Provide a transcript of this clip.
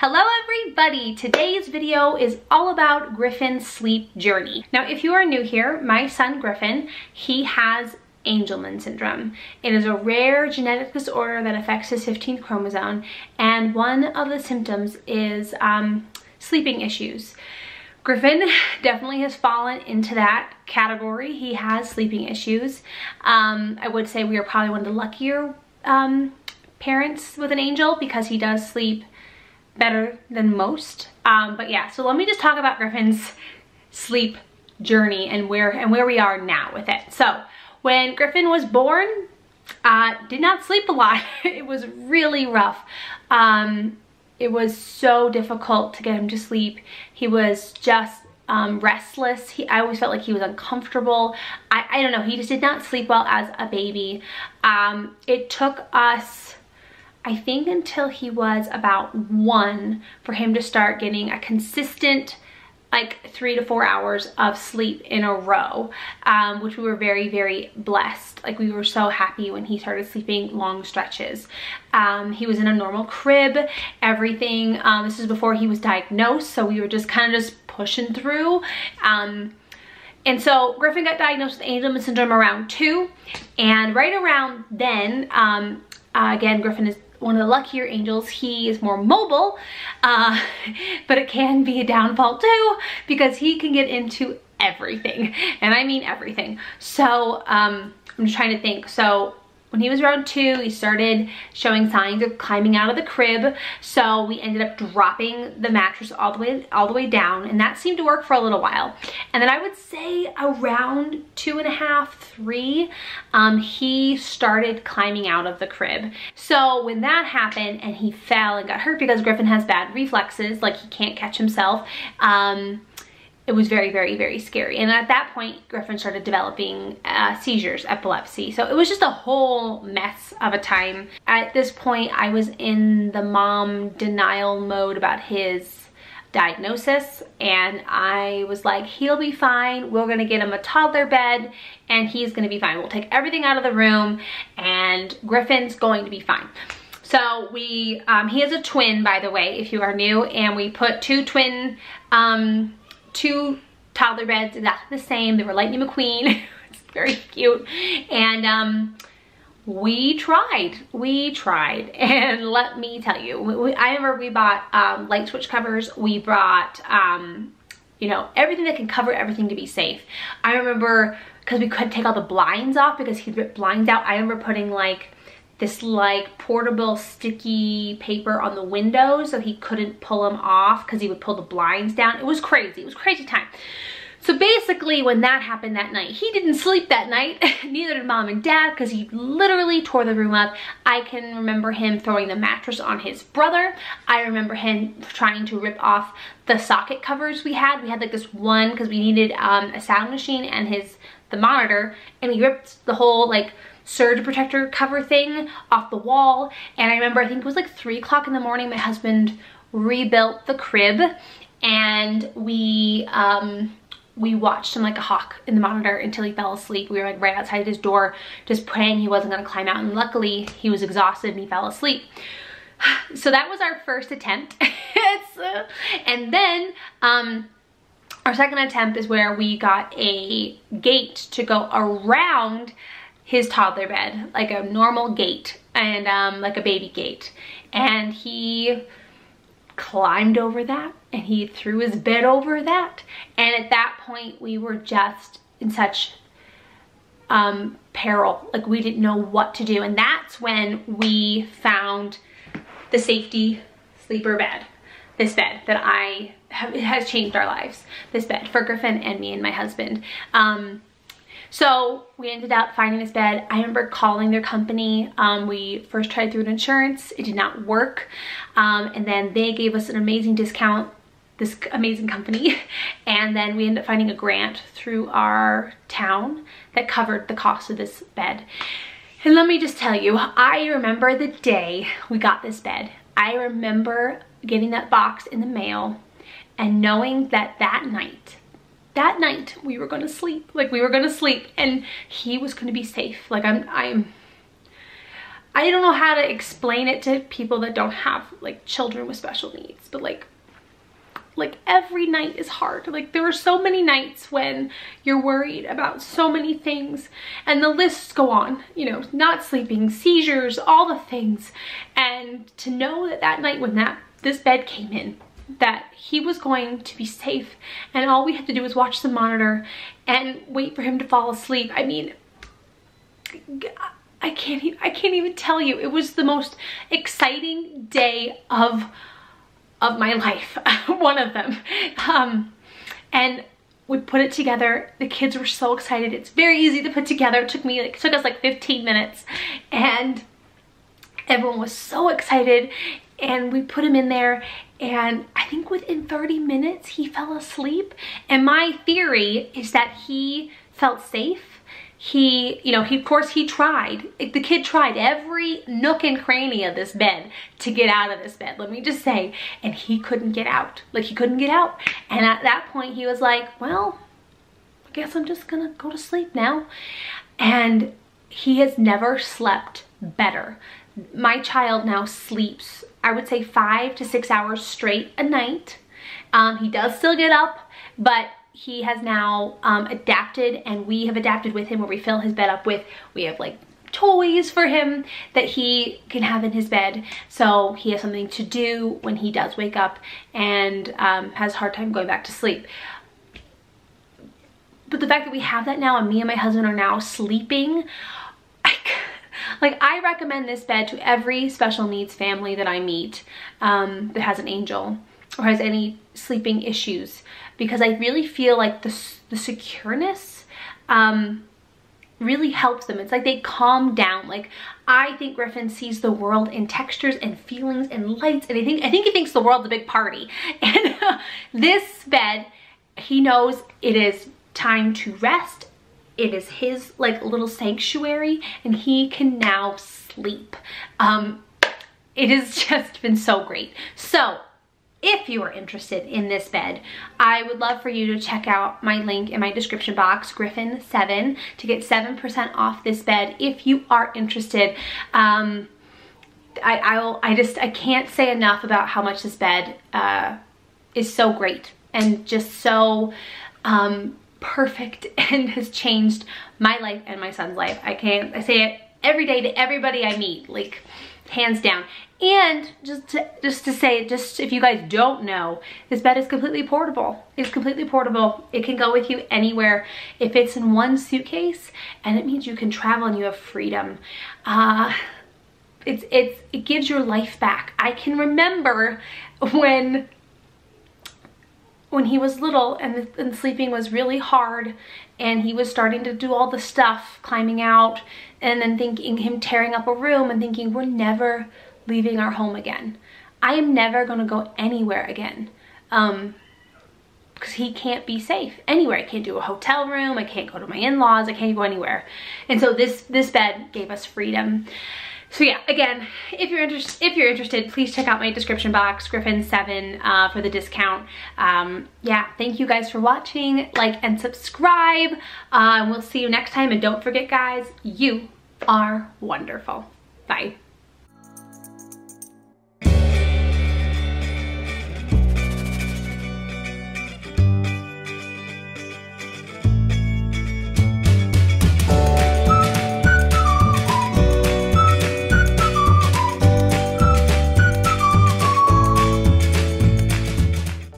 Hello everybody! Today's video is all about Griffin's sleep journey. Now if you are new here, my son Griffin, he has Angelman syndrome. It is a rare genetic disorder that affects his 15th chromosome, and one of the symptoms is sleeping issues. Griffin definitely has fallen into that category. He has sleeping issues. I would say we are probably one of the luckier parents with an angel because he does sleep better than most. But yeah, so let me just talk about Griffin's sleep journey and where we are now with it. So when Griffin was born, did not sleep a lot. It was really rough. It was so difficult to get him to sleep. He was just restless. I always felt like he was uncomfortable. I don't know, he just did not sleep well as a baby. It took us, I think, until he was about 1 for him to start getting a consistent like 3 to 4 hours of sleep in a row, which we were very, very blessed. Like, we were so happy when he started sleeping long stretches. He was in a normal crib, everything. This is before he was diagnosed, so we were just kind of just pushing through. And so Griffin got diagnosed with Angelman syndrome around 2, and right around then, again, Griffin is one of the luckier angels. He is more mobile, but it can be a downfall too because he can get into everything, and I mean everything. So I'm just trying to think. So when he was around 2, he started showing signs of climbing out of the crib. So we ended up dropping the mattress all the way down, and that seemed to work for a little while. And then I would say around 2.5, 3, he started climbing out of the crib. So when that happened and he fell and got hurt, because Griffin has bad reflexes, like he can't catch himself, it was very, very, very scary. And at that point, Griffin started developing seizures, epilepsy. So it was just a whole mess of a time. At this point, I was in the mom denial mode about his diagnosis, and I was like, he'll be fine. We're gonna get him a toddler bed and he's gonna be fine. We'll take everything out of the room and Griffin's going to be fine. So he has a twin, by the way, if you are new, and we put two toddler beds, exactly the same. They were Lightning McQueen. It's very cute. And we tried, and let me tell you, I remember we bought light switch covers. We brought, you know, everything that can cover everything to be safe. I remember, because we couldn't take all the blinds off because he'd rip blinds out, I remember putting like this like portable sticky paper on the windows so he couldn't pull them off because he would pull the blinds down. It was crazy. It was a crazy time. So basically when that happened that night, he didn't sleep that night. Neither did mom and dad, because he literally tore the room up. I can remember him throwing the mattress on his brother. I remember him trying to rip off the socket covers we had. We had like this one because we needed a sound machine and the monitor, and he ripped the whole like surge protector cover thing off the wall. And I remember, I think it was like 3 o'clock in the morning, my husband rebuilt the crib, and we watched him like a hawk in the monitor until he fell asleep. We were like right outside his door just praying he wasn't gonna climb out, and luckily he was exhausted and he fell asleep. So that was our first attempt. And then our second attempt is where we got a gate to go around his toddler bed, like a normal gate, and like a baby gate. And he climbed over that, and he threw his bed over that. And at that point, we were just in such peril. Like, we didn't know what to do. And that's when we found the safety sleeper bed. This bed that has changed our lives. This bed for Griffin and me and my husband. So we ended up finding this bed. I remember calling their company. We first tried through an insurance. It did not work. And then they gave us an amazing discount, this amazing company. And then we ended up finding a grant through our town that covered the cost of this bed. And let me just tell you, I remember the day we got this bed. I remember getting that box in the mail and knowing that that night we were gonna sleep. Like, we were gonna sleep and he was gonna be safe. Like, I don't know how to explain it to people that don't have like children with special needs, but like every night is hard. Like there are so many nights when you're worried about so many things, and the lists go on, you know, not sleeping, seizures, all the things. And to know that that night when this bed came in, that he was going to be safe and all we had to do was watch the monitor and wait for him to fall asleep. I mean, I can't even tell you. It was the most exciting day of my life, one of them. And we put it together. The kids were so excited. It's very easy to put together. It took us like 15 minutes, and everyone was so excited. And we put him in there, and I think within 30 minutes he fell asleep. And my theory is that he felt safe. Of course he tried. The kid tried every nook and cranny of this bed to get out of this bed, let me just say, and he couldn't get out. Like, he couldn't get out. And at that point he was like, well, I guess I'm just gonna go to sleep now. And he has never slept better. My child now sleeps, I would say 5 to 6 hours straight a night. He does still get up, but he has now adapted, and we have adapted with him, where we fill his bed up with, we have like toys for him that he can have in his bed, so he has something to do when he does wake up and has a hard time going back to sleep. But the fact that we have that now, and me and my husband are now sleeping, I recommend this bed to every special needs family that I meet that has an angel or has any sleeping issues, because I really feel like the secureness really helps them. It's like they calm down. Like, I think Griffin sees the world in textures and feelings and lights, and I think he thinks the world's a big party. And this bed, he knows it is time to rest. It is his like little sanctuary, and he can now sleep. It has just been so great. So if you are interested in this bed, I would love for you to check out my link in my description box, Griffin7, to get 7% off this bed if you are interested. I can't say enough about how much this bed is so great and just so perfect, and has changed my life and my son's life. I say it every day to everybody I meet, like, hands down. And just to say, just if you guys don't know, this bed is completely portable. It's completely portable. It can go with you anywhere. It fits in one suitcase, and it means you can travel and you have freedom. It gives your life back. I can remember when he was little and sleeping was really hard, and he was starting to do all the stuff, climbing out, and then thinking him tearing up a room and thinking, we're never leaving our home again. I am never gonna go anywhere again. Because he can't be safe anywhere. I can't do a hotel room, I can't go to my in-laws, I can't go anywhere. And so this bed gave us freedom. So yeah, again, if you're interested, please check out my description box, Griffin7, for the discount. Yeah, thank you guys for watching. Like and subscribe. We'll see you next time. And don't forget, guys, you are wonderful. Bye.